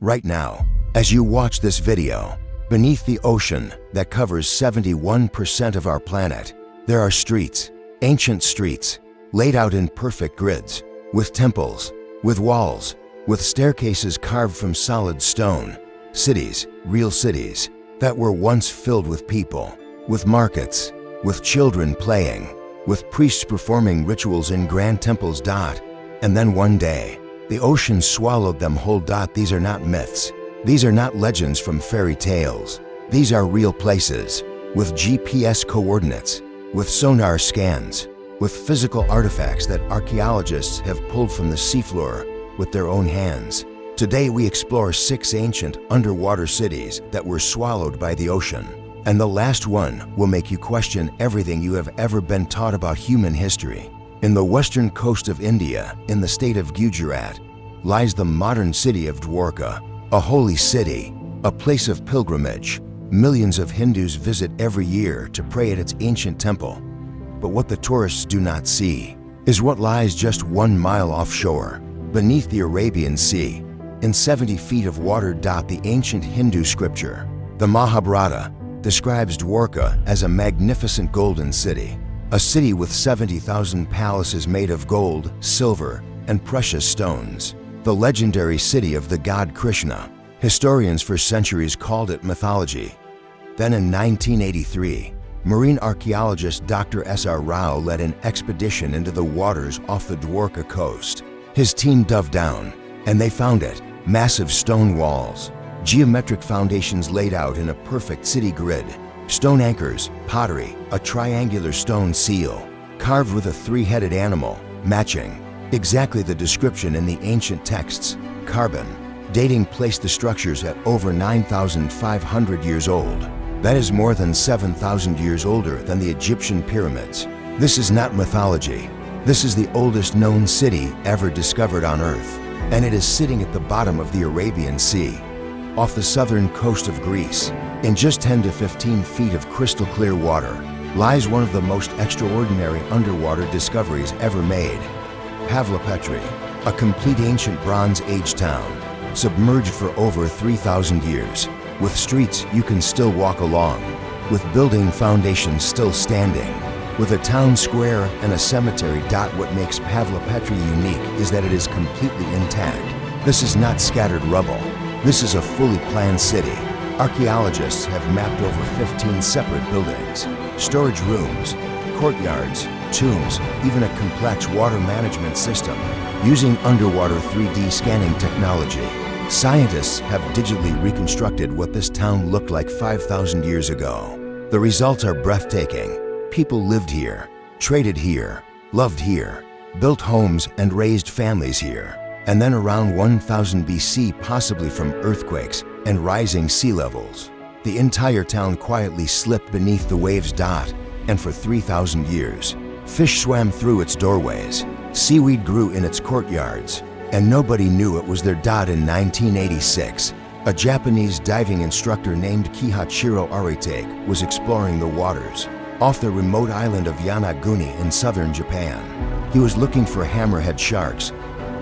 Right now, as you watch this video, beneath the ocean that covers 71% of our planet, there are streets, ancient streets, laid out in perfect grids, with temples, with walls, with staircases carved from solid stone, cities, real cities, that were once filled with people, with markets, with children playing, with priests performing rituals in grand temples. And then one day, the ocean swallowed them whole. These are not myths. These are not legends from fairy tales. These are real places, with GPS coordinates, with sonar scans, with physical artifacts that archaeologists have pulled from the seafloor with their own hands. Today we explore 6 ancient underwater cities that were swallowed by the ocean. And the last one will make you question everything you have ever been taught about human history. In the western coast of India, in the state of Gujarat, lies the modern city of Dwarka, a holy city, a place of pilgrimage. Millions of Hindus visit every year to pray at its ancient temple. But what the tourists do not see is what lies just 1 mile offshore, beneath the Arabian Sea, in 70 feet of water. The ancient Hindu scripture, the Mahabharata, describes Dwarka as a magnificent golden city, a city with 70,000 palaces made of gold, silver, and precious stones. The legendary city of the god Krishna. Historians for centuries called it mythology. Then in 1983, marine archaeologist Dr. S.R. Rao led an expedition into the waters off the Dwarka coast. His team dove down, and they found it. Massive stone walls, geometric foundations laid out in a perfect city grid, stone anchors, pottery, a triangular stone seal, carved with a 3-headed animal, matching exactly the description in the ancient texts. Carbon dating placed the structures at over 9,500 years old. That is more than 7,000 years older than the Egyptian pyramids. This is not mythology. This is the oldest known city ever discovered on Earth, and it is sitting at the bottom of the Arabian Sea, off the southern coast of Greece. In just 10 to 15 feet of crystal clear water lies one of the most extraordinary underwater discoveries ever made. Pavlopetri, a complete ancient Bronze Age town, submerged for over 3,000 years, with streets you can still walk along, with building foundations still standing, with a town square and a cemetery. What makes Pavlopetri unique is that it is completely intact. This is not scattered rubble. This is a fully planned city. Archaeologists have mapped over 15 separate buildings, storage rooms, courtyards, tombs, even a complex water management system. Using underwater 3D scanning technology, scientists have digitally reconstructed what this town looked like 5,000 years ago. The results are breathtaking. People lived here, traded here, loved here, built homes and raised families here. And then around 1000 BC, possibly from earthquakes and rising sea levels, the entire town quietly slipped beneath the waves. And for 3,000 years, fish swam through its doorways, seaweed grew in its courtyards, and nobody knew it was there. In 1986, a Japanese diving instructor named Kihachiro Aritake was exploring the waters off the remote island of Yonaguni in southern Japan. He was looking for hammerhead sharks.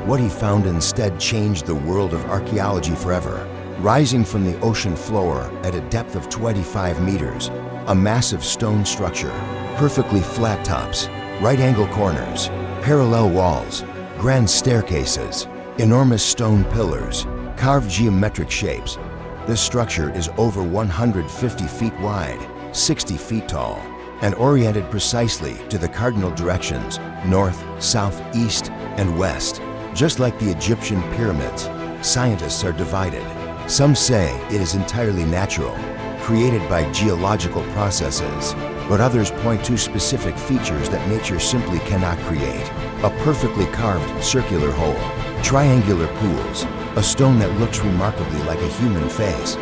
What he found instead changed the world of archaeology forever. Rising from the ocean floor at a depth of 25 meters, a massive stone structure, perfectly flat tops, right-angle corners, parallel walls, grand staircases, enormous stone pillars, carved geometric shapes. This structure is over 150 feet wide, 60 feet tall, and oriented precisely to the cardinal directions, north, south, east, and west. Just like the Egyptian pyramids, scientists are divided. Some say it is entirely natural, created by geological processes, but others point to specific features that nature simply cannot create. A perfectly carved circular hole, triangular pools, a stone that looks remarkably like a human face.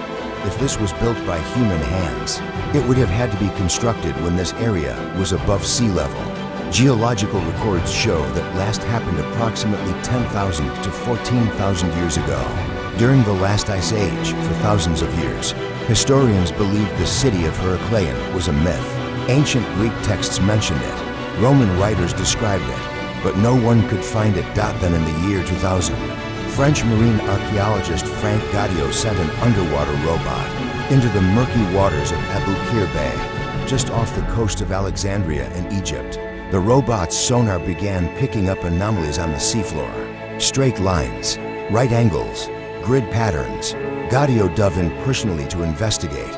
If this was built by human hands, it would have had to be constructed when this area was above sea level. Geological records show that last happened approximately 10,000 to 14,000 years ago. During the last ice age, for thousands of years, historians believed the city of Heracleion was a myth. Ancient Greek texts mentioned it, Roman writers described it, but no one could find it. Then in the year 2000, French marine archaeologist Frank Gaudio sent an underwater robot into the murky waters of Abu Qir Bay, just off the coast of Alexandria in Egypt. The robot's sonar began picking up anomalies on the seafloor. Straight lines, right angles, grid patterns. Gaudio dove in personally to investigate.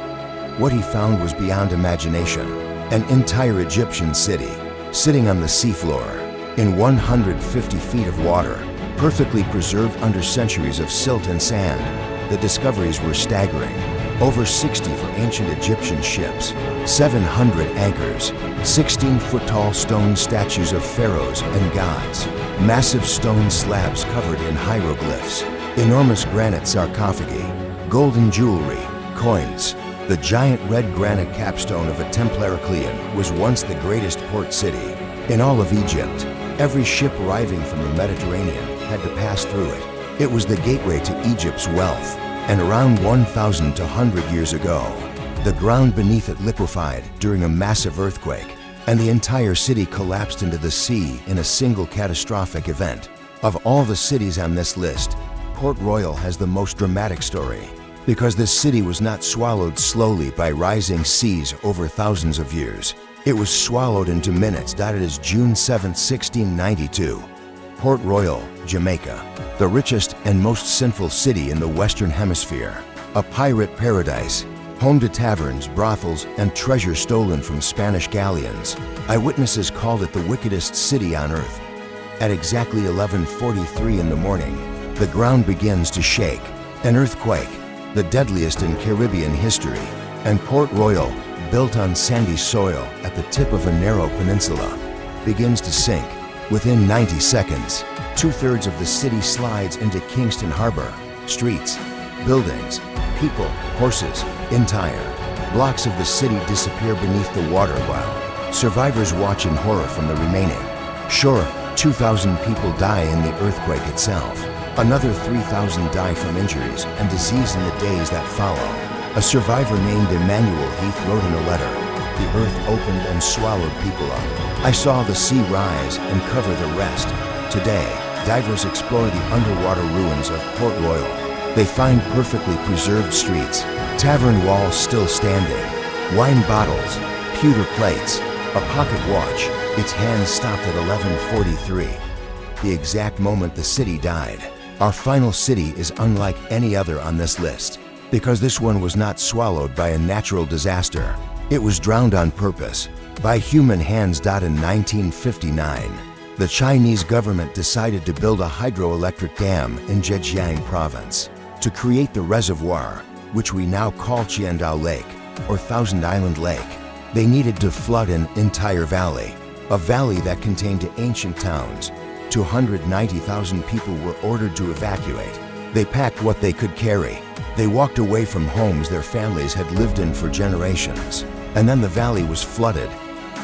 What he found was beyond imagination. An entire Egyptian city, sitting on the seafloor, in 150 feet of water, perfectly preserved under centuries of silt and sand. The discoveries were staggering. Over 60 for ancient Egyptian ships, 700 anchors, 16-foot-tall stone statues of pharaohs and gods, massive stone slabs covered in hieroglyphs, enormous granite sarcophagi, golden jewelry, coins. The giant red granite capstone of a temple Heracleion was once the greatest port city in all of Egypt. Every ship arriving from the Mediterranean had to pass through it. It was the gateway to Egypt's wealth, and around 1,200 years ago, the ground beneath it liquefied during a massive earthquake, and the entire city collapsed into the sea in a single catastrophic event. Of all the cities on this list, Port Royal has the most dramatic story, because this city was not swallowed slowly by rising seas over thousands of years. It was swallowed into minutes. It is June 7, 1692. Port Royal, Jamaica, the richest and most sinful city in the Western Hemisphere. A pirate paradise, home to taverns, brothels, and treasure stolen from Spanish galleons. Eyewitnesses called it the wickedest city on earth. At exactly 11:43 in the morning, the ground begins to shake. An earthquake, the deadliest in Caribbean history, and Port Royal, built on sandy soil at the tip of a narrow peninsula, begins to sink. Within 90 seconds, 2/3 of the city slides into Kingston Harbor. Streets, buildings, people, horses, entire blocks of the city disappear beneath the water while survivors watch in horror from the remaining. Sure, 2,000 people die in the earthquake itself. Another 3,000 die from injuries and disease in the days that follow. A survivor named Emmanuel Heath wrote in a letter, "The earth opened and swallowed people up. I saw the sea rise and cover the rest." Today, divers explore the underwater ruins of Port Royal. They find perfectly preserved streets, tavern walls still standing, wine bottles, pewter plates, a pocket watch. Its hands stopped at 11:43, the exact moment the city died. Our final city is unlike any other on this list, because this one was not swallowed by a natural disaster. It was drowned on purpose, by human hands. In 1959, the Chinese government decided to build a hydroelectric dam in Zhejiang province to create the reservoir, which we now call Qiandao Lake, or Thousand Island Lake. They needed to flood an entire valley, a valley that contained ancient towns. 290,000 people were ordered to evacuate. They packed what they could carry. They walked away from homes their families had lived in for generations. And then the valley was flooded.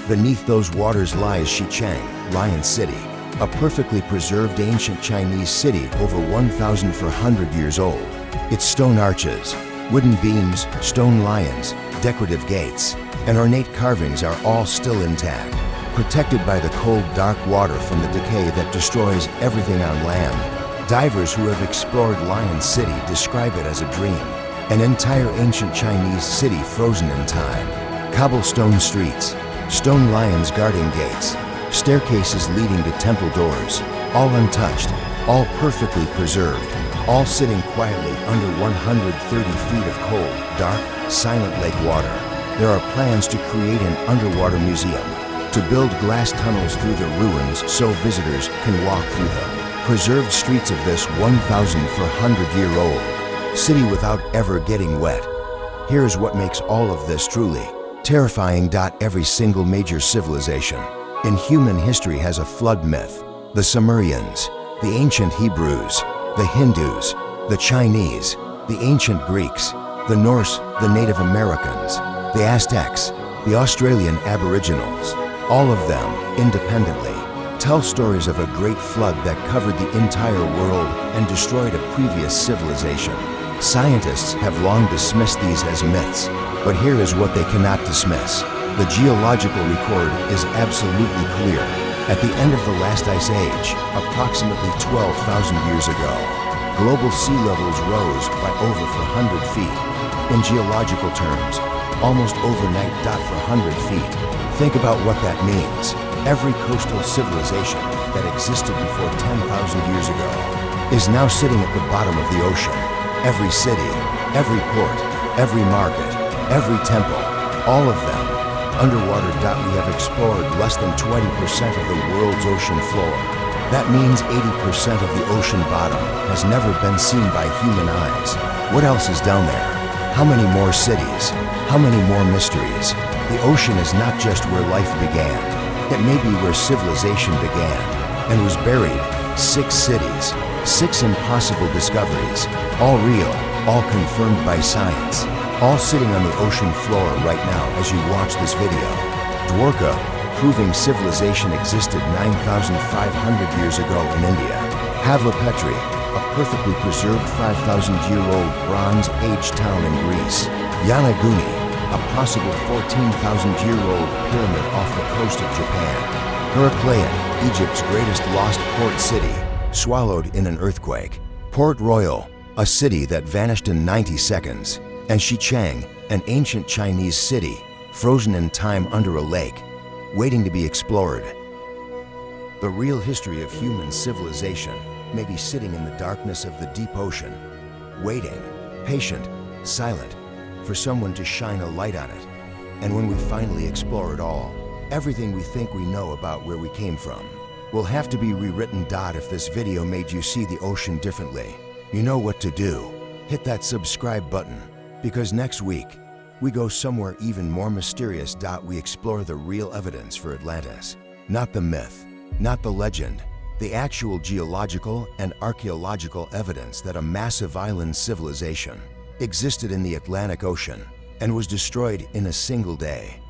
Beneath those waters lies Xicheng, Lion City, a perfectly preserved ancient Chinese city over 1,400 years old. Its stone arches, wooden beams, stone lions, decorative gates, and ornate carvings are all still intact, protected by the cold, dark water from the decay that destroys everything on land. Divers who have explored Lion City describe it as a dream, an entire ancient Chinese city frozen in time. Cobblestone streets, stone lions guarding gates, staircases leading to temple doors, all untouched, all perfectly preserved, all sitting quietly under 130 feet of cold, dark, silent lake water. There are plans to create an underwater museum, to build glass tunnels through the ruins so visitors can walk through them. Preserved streets of this 1,400-year-old city without ever getting wet. Here's what makes all of this truly terrifying. Every single major civilization in human history has a flood myth. The Sumerians, the ancient Hebrews, the Hindus, the Chinese, the ancient Greeks, the Norse, the Native Americans, the Aztecs, the Australian Aboriginals. All of them, independently, tell stories of a great flood that covered the entire world and destroyed a previous civilization. Scientists have long dismissed these as myths, but here is what they cannot dismiss. The geological record is absolutely clear. At the end of the last ice age, approximately 12,000 years ago, Global sea levels rose by over 400 feet. In geological terms, almost overnight. For 100 feet. Think about what that means. Every coastal civilization that existed before 10,000 years ago is now sitting at the bottom of the ocean. Every city, every port, every market, every temple, all of them underwater. We have explored less than 20% of the world's ocean floor. That means 80% of the ocean bottom has never been seen by human eyes. What else is down there? How many more cities? How many more mysteries? The ocean is not just where life began. It may be where civilization began and was buried. 6 cities, 6 impossible discoveries, all real, all confirmed by science, all sitting on the ocean floor right now as you watch this video. Dwarka, proving civilization existed 9,500 years ago in India. Pavlopetri, a perfectly preserved 5,000-year-old Bronze Age town in Greece. Yonaguni, a possible 14,000-year-old pyramid off the coast of Japan. Heracleion, Egypt's greatest lost port city, swallowed in an earthquake. Port Royal, a city that vanished in 90 seconds. And Xichang, an ancient Chinese city, frozen in time under a lake, waiting to be explored. The real history of human civilization may be sitting in the darkness of the deep ocean, waiting, patient, silent, for someone to shine a light on it. And when we finally explore it all, everything we think we know about where we came from will have to be rewritten. If this video made you see the ocean differently, you know what to do. Hit that subscribe button, because next week, we go somewhere even more mysterious. We explore the real evidence for Atlantis. Not the myth, not the legend, the actual geological and archaeological evidence that a massive island civilization existed in the Atlantic Ocean and was destroyed in a single day.